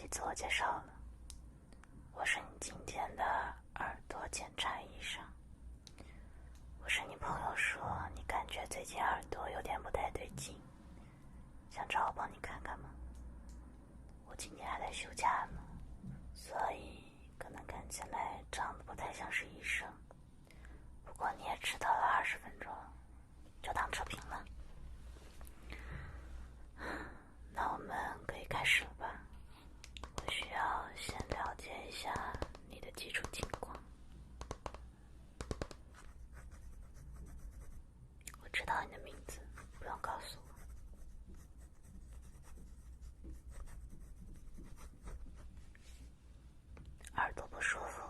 及自我介绍了，我是你今天的耳朵检查医生。我是你朋友说你感觉最近耳朵有点不太对劲，想找我帮你看看吗？我今天还在休假呢，所以可能看起来长得不太像是医生，不过你也迟到了20分钟，就当扯平了。那我们可以开始了吧？我需要先了解一下你的基础情况。我知道你的名字，不用告诉我。耳朵不舒服，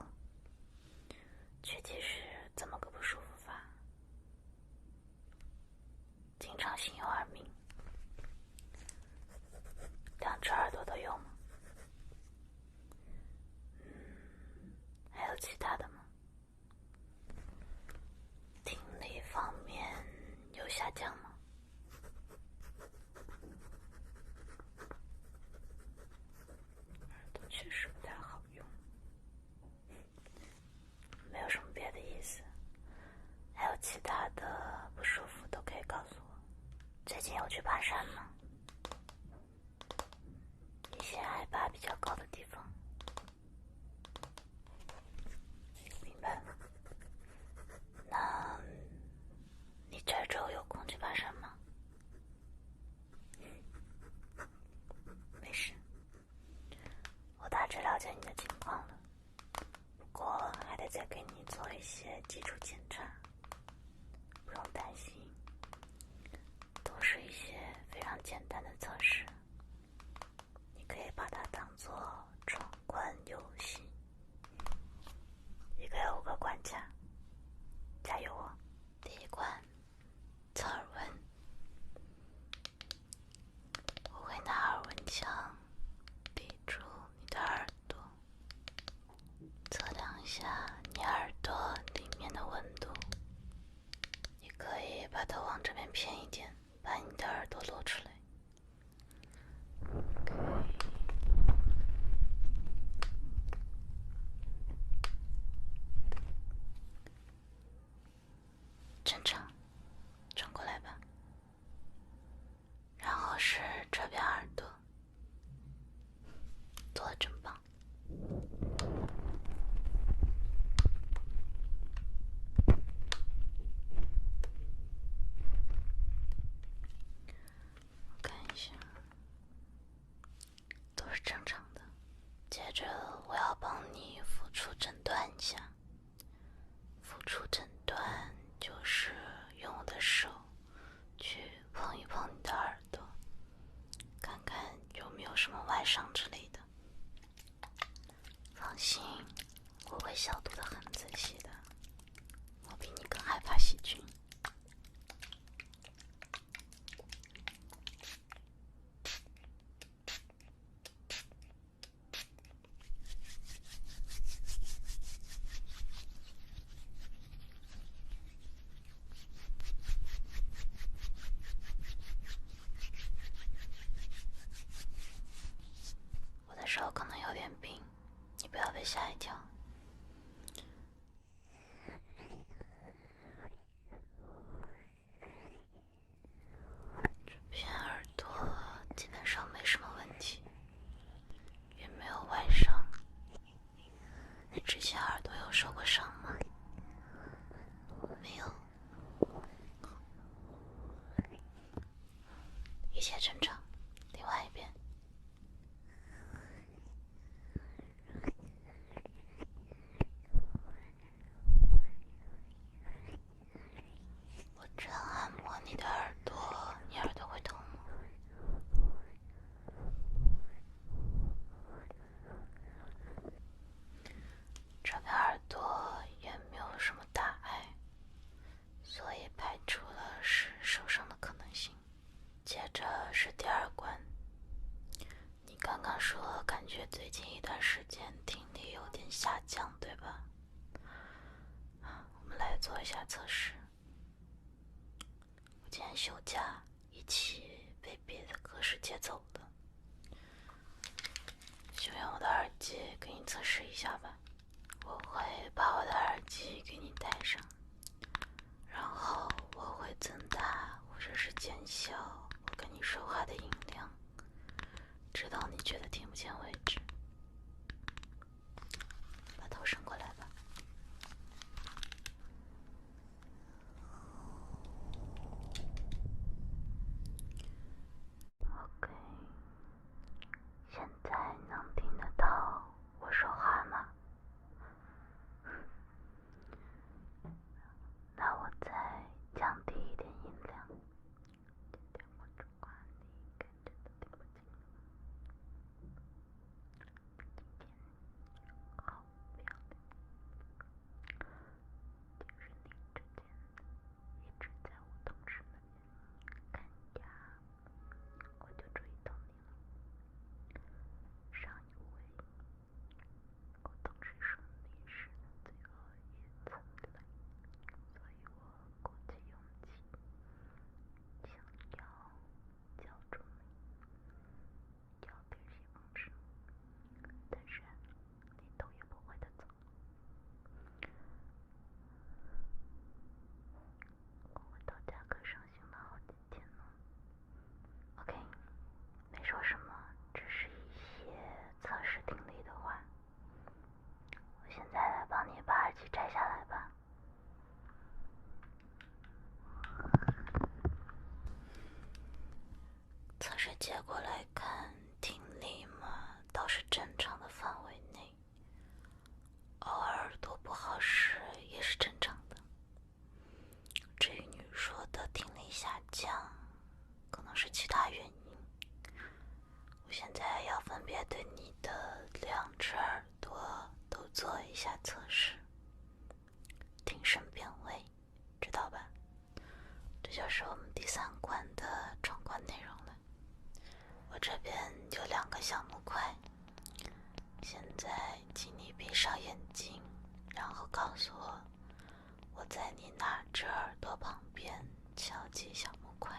具体是怎么个不舒服法？经常性有耳鸣，两只耳朵都有吗？还有其他的吗？听力方面有下降吗？耳朵确实不太好用，没有什么别的意思。还有其他的不舒服都可以告诉我。最近有去爬山吗？一些海拔比较高的地方。明白了。那你这周有空去爬山吗？没事，我大致了解你的情况了，不过还得再给你做一些基础检查。不用担心，都是一些非常简单的测试，你可以把它当作闯关游戏。一个有5个关卡，加油哦！第一关，测耳温。我会拿耳温枪抵住你的耳朵，测量一下你耳朵里面的温度。你可以把头往这边偏一点，把你的耳朵露出来。正常，转过来吧。然后是这边耳朵，做得真棒。我看一下，都是正常的。接着我要帮你辅助诊断一下。辅助诊断就是用我的手去碰一碰你的耳朵，看看有没有什么外伤之类的。放心，我会消毒得很仔细的，我比你更害怕细菌。我的手可能有点冰，你不要被吓一跳。这边耳朵基本上没什么问题，也没有外伤。你之前耳朵有受过伤吗？没有，一切正常。另外一边，我这样按摩你的耳朵，你耳朵会痛吗？这边耳朵也没有什么大碍，所以排除了是受伤的可能性。接着是第2关，你刚刚说感觉最近一段时间听力有点下降，对吧？我们来做一下测试。我今天休假，一起被别的科室接走了。就用我的耳机给你测试一下吧。我会把我的耳机给你戴上，然后我会增大或者是减小我跟你说话的音量，直到你觉得听不见为止。把头伸过来吧。OK， 现在能听得到我说话吗？那我再降低一点音量，今天我说话你感觉都听不清。好漂亮，就是你之前一直在我同事那边看牙，我就注意到你了。上一回我同事说你是最后一次来，所以我鼓起勇气想要叫住你，要点些方式，但是你头也不回的走。我回到家可伤心了好几天了。OK， 没说什么，只是一些测试听力的话。我现在来帮你把耳机摘下来吧。测试结果来看，听力嘛倒是正常的范围内，偶尔耳朵不好使也是正常的。至于你说的听力下降，可能是其他原因。我现在要分别对你的两只耳朵都做一下测试，听声辨位，知道吧？这就是我们第3关的闯关内容了。我这边有2个小木块，现在请你闭上眼睛，然后告诉我，我在你哪只耳朵旁边敲击小木块。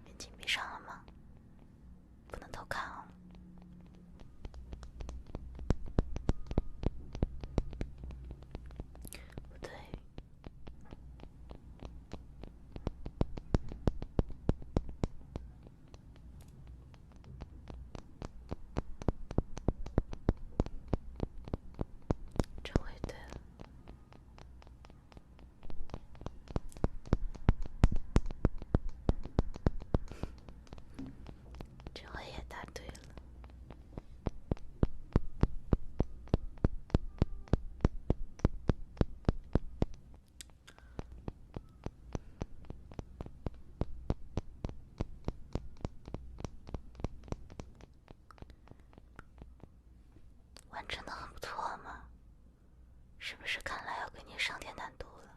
眼睛闭上了吗？不能偷看哦。不对，这回对了。这回也答对了。完成的很不错嘛，是不是看来要给你上点难度了？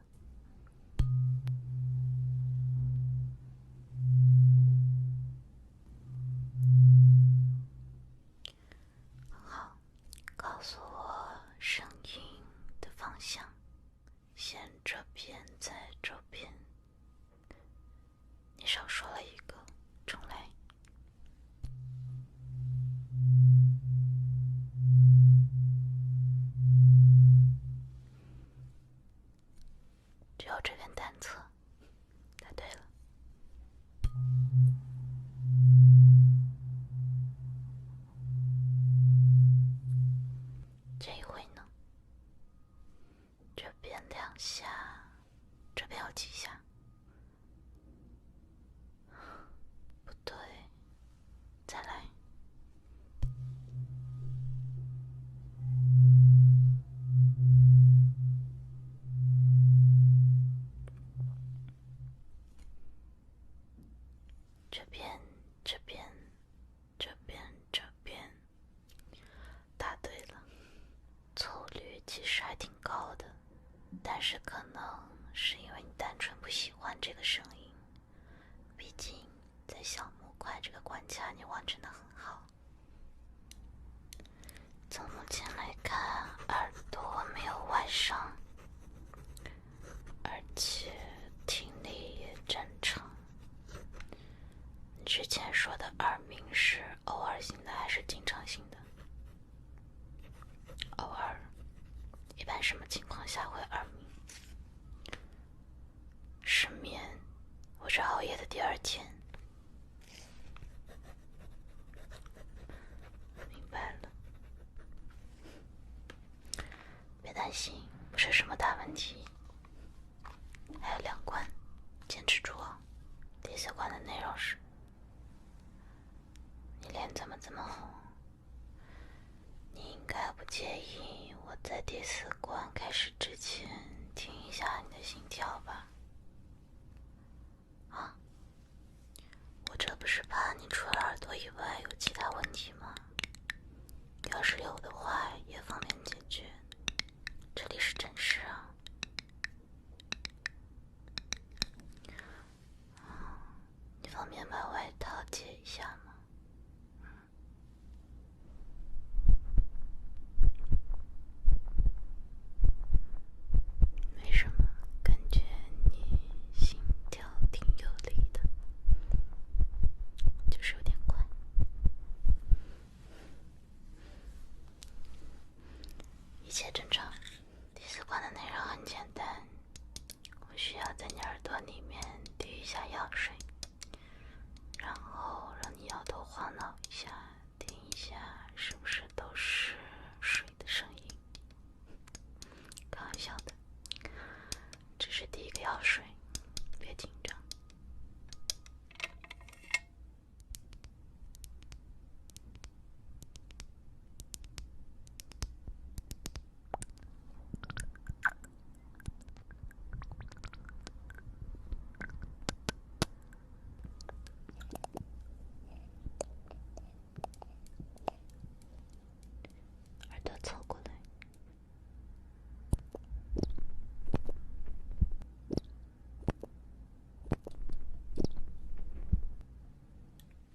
好，告诉我声音的方向，先这边再这边。你少说了一个，重来。只有这边单侧，答对了。这一回呢？这边2下，这边有几下？不对，再来。这边，这边，这边，这边，答对了。错误率其实还挺高的，但是可能是因为你单纯不喜欢这个声音，毕竟在小木块这个关卡你完成的很好。从目前来看，耳朵没有外伤，而且听力也正常。你之前说的耳鸣是偶尔性的还是经常性的？偶尔。一般什么情况下会耳鸣？失眠，或者熬夜的第二天。明白了。别担心，不是什么大问题。还有2关，坚持住哦。第4关的内容是：你脸怎么这么红？你应该不介意我在第4关开始之前听一下你的心跳吧？啊，我这不是怕你除了耳朵以外有其他问题吗？要是有的话也方便解决，这里是诊室啊。你方便把外套解一下吗？没什么，感觉你心跳挺有力的，就是有点快。一切正常。第4关的内容很简单，我需要在你耳朵里面滴一下药水，然后让你摇头晃脑一下，听一下是不是都是水的声音。开玩笑的，这是第1个药水，别紧张。耳朵凑过来。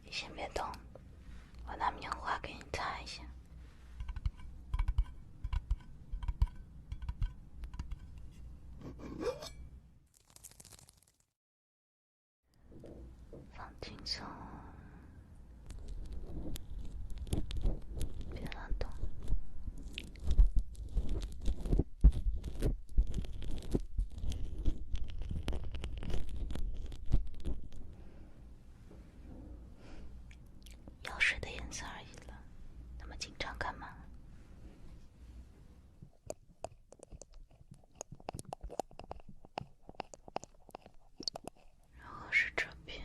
你先别动，我拿棉花给你擦一下。放轻松，别乱动。药水的颜色而已了，那么紧张干嘛？然后是这边，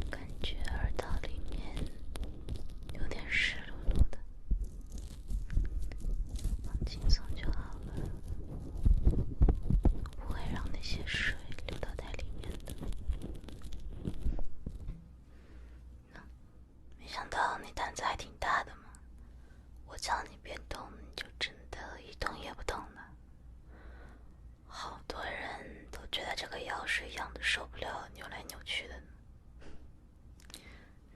感觉耳道里面有点湿漉漉的，放轻松就好了，不会让那些水流到在里面的。没想到你胆子还挺大的嘛，我叫你别动，你就真的一动也不动了。好多人都觉得这个药水痒的受不了，扭来扭去的呢。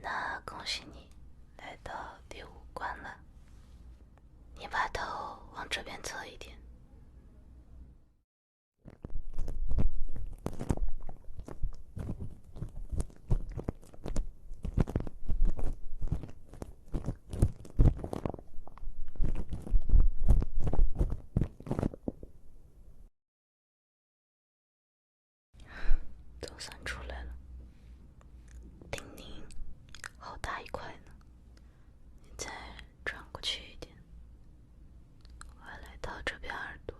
那恭喜你，来到第5关了。你把头往这边侧一点。都算出来了，叮咛，好大一块呢。你再转过去一点，我要来到这边耳朵。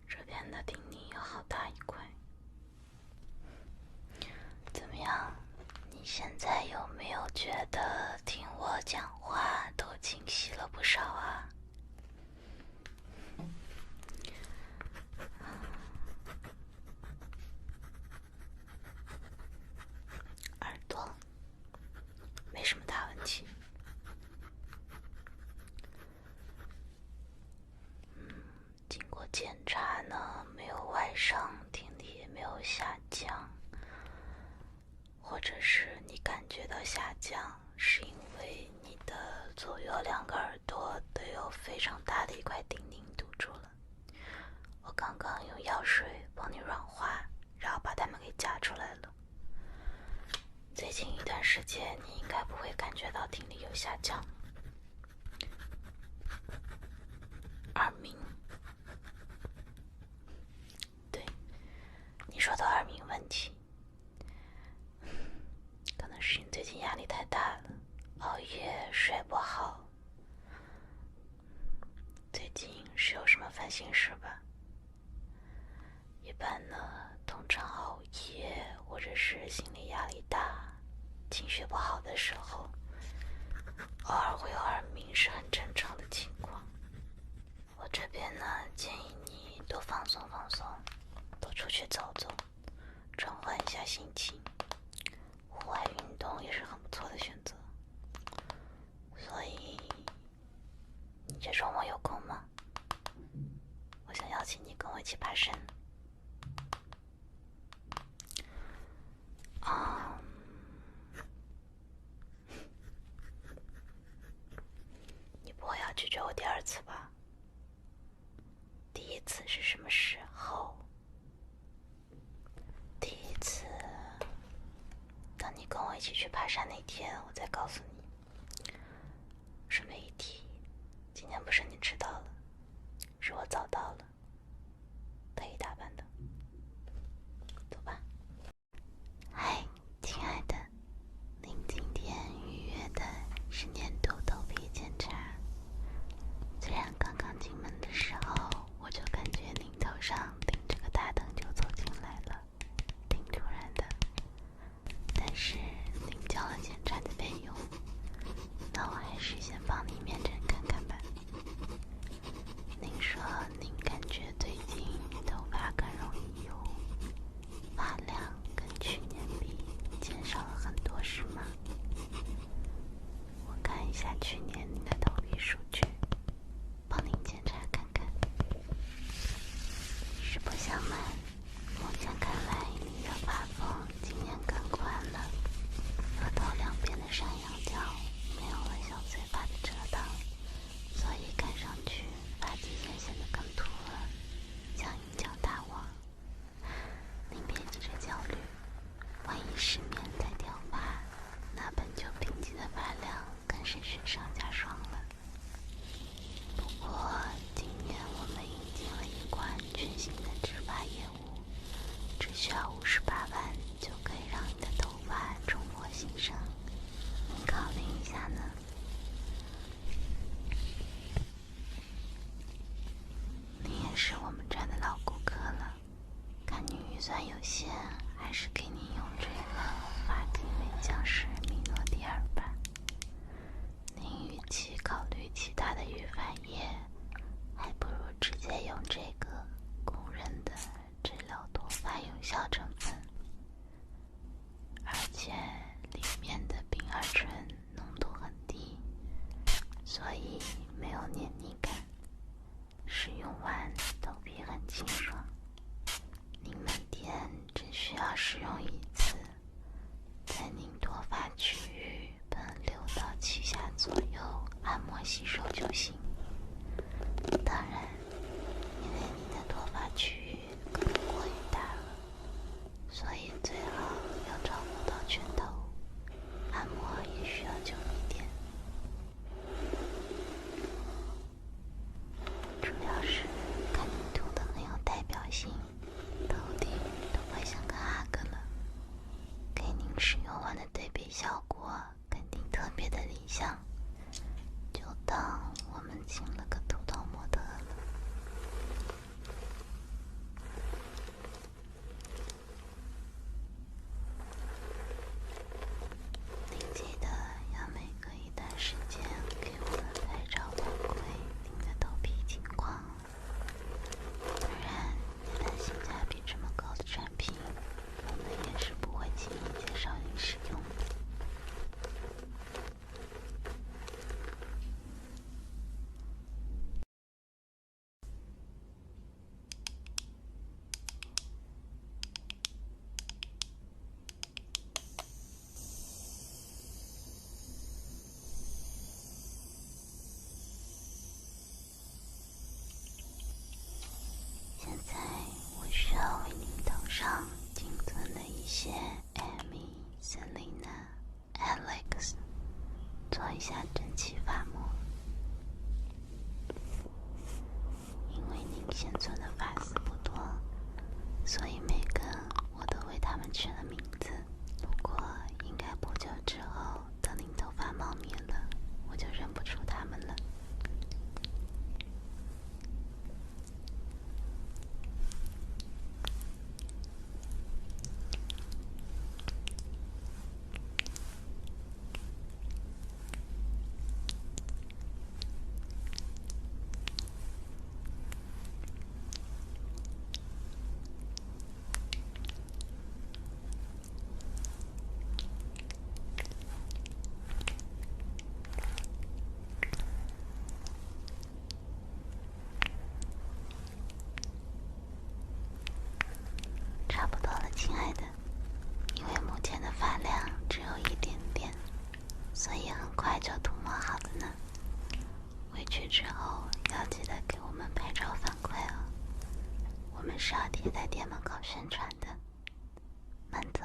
这边的叮咛有好大一块。怎么样？你现在有没有觉得听我讲话都清晰了不少啊？耳朵没什么大问题。检查呢没有外伤，听力也没有下降，或者是你感觉到下降，是因为你的左右两个耳朵都有非常大的一块钉钉堵住了。我刚刚用药水帮你软化，然后把它们给夹出来了。最近一段时间你应该不会感觉到听力有下降。耳鸣，对，你说的耳鸣问题，可能是你最近压力太大了，熬夜睡不好。最近是有什么烦心事吧？一般呢，通常熬夜或者是心理压力大、情绪不好的时候，偶尔会有耳鸣是很正常的情况。我这边呢，建议你多放松放松，多出去走走，转换一下心情。户外运动也是很不错的选择。所以，你这周末有空吗？我想邀请你跟我一起爬山。你不会要拒绝我第二次吧？第一次是什么时候？第一次，等你跟我一起去爬山那天，我再告诉你。顺便一提，今天不是你迟到了，是我早到了，特意打扮的。走吧。嗨，亲爱的，您今天预约的是年度头皮检查。虽然刚刚进门的时候，我就感觉您头上顶着个大灯就走进来了，挺突然的。但是您交了检查的费用，那我还是先帮您面诊看看吧。您说您感觉最近头发更容易油，发量跟去年比减少了很多，是吗？我看一下去年您的头皮数据，帮您检查看看。实不相瞒，目前看来您的发缝今年更宽了，额头两边的上仰角没有了小碎发的遮挡，所以看上去发际线显得更凸了，像一角大网。您别急着焦虑，万一失眠再掉发，那本就贫瘠的发量更是雪上加霜了。不过今年我们引进了一款全新的植发业务，只需要58万就可以让你的头发重获新生，您考虑一下呢？你也是我们这儿的老顾客了，看你预算有限，还是给你用这个发际美降式米诺地尔吧。您与其考虑其他的育发液，还不如直接用这个公认的治疗脱发有效成分，而且里面的丙二醇浓度很低，所以没有黏腻感，使用完头皮很清爽。您每天只需要使用一次，在您脱发区域喷6到7下左右按摩吸收就行。当然，因为你的脱发区域可能过于大了，所以最好要照顾到全头，按摩也需要久一点。主要是看你涂的很有代表性，头顶都快像个阿哥了，给您使用完的对比效果肯定特别的理想，就当我们请了个秃头模特了。您记得要每隔一段时间给我们拍照反馈您的头皮情况。当然，一旦性价比这么高的产品，我们也是不会轻易介绍您使用的。Alex 做一下蒸汽发膜，因为您现存的发丝不多，所以每根我都为它们取了名字。不过应该不久之后，等您头发茂密了，我就认不出它们了。差不多了，亲爱的，因为目前的发量只有一点点，所以很快就涂抹好了呢。回去之后要记得给我们拍照反馈哦，我们是要贴在店门口宣传的。慢走。